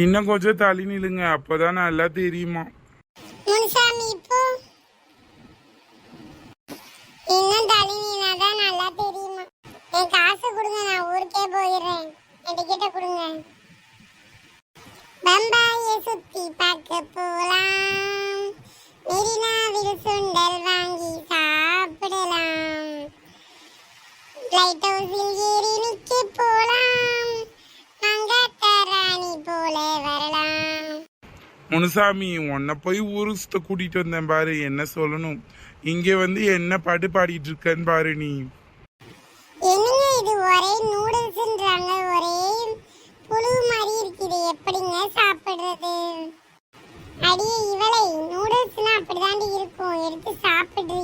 இன்னும் கொஞ்சம் தள்ளி நில்லுங்க, அப்பதான் நல்லா தெரியுமா. முனுசாமி இப்போ இன்னும் தள்ளி நின்னாதான் நல்லா தெரியுமா. என் காசு கொடுங்க, நான் ஊருக்கே போயிடுறேன். என் டிக்கெட்டை கொடுங்க. பம்பாயை சுத்தி பார்க்க போலாம், மெரினாவில் சுண்டல் வாங்கி சாப்பிடலாம், லைட் ஹவுஸில் ஏறி நிக்க போலாம், மங்காத்தாராணி போல வரலாம். முனுசாமி, உன்னை போய் ஊரு சுத்த கூட்டிட்டு வந்தேன் பாரு, என்ன சொல்லணும். இங்க வந்து என்ன பாட்டு பாடிட்டு இருக்கன்னு பாரு நீ. என்னங்க இது ஒரே நூடுல்ஸ்ன்றாங்க, ஒரே புழு மாதிரி இருக்குது, எப்படிங்க சாப்பிடுறது? அடியே இவளை, நூடுல்ஸ்னா அப்படிதாண்டி இருக்கும், எடுத்து சாப்பிடுறீ.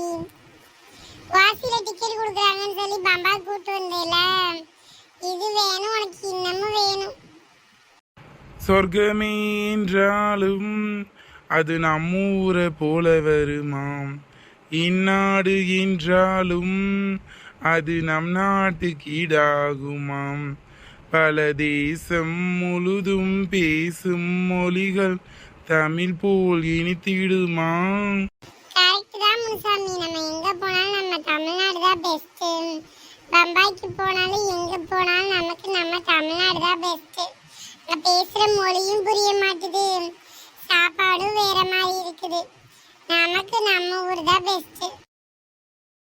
வாசியில டிக்கெட் கொடுக்குறாங்கன்னு சொல்லி பம்பா கூட்டு வந்தேல, இது வேணும் உனக்கு, இன்னமும் வேணும். சொர்க்கமே என்றாலும் அது நம்மூரை போல வருமாம், இந்நாடு என்றாலும் அது நம் நாட்டுக்கு ஈடாகுமாம், பல தேசம் முழுதும் பேசும் மொழிகள் தமிழ் போல் இனித்திடுமா. கரெக்ட் தான் முனுசாமி, நம்ம எங்க போனாலும் நம்ம தமிழ்நாடு தான் பெஸ்ட். பம்பாய்க்கு போனாலும் எங்க போனாலும் நமக்கு நம்ம தமிழ்நாடு தான் பெஸ்ட். பேசுற மொழியும் புரிய மாட்டுது, சாப்பாடும் வேற மாதிரி இருக்குது. நமக்கு நம்ம ஊர் தான் பெஸ்ட்.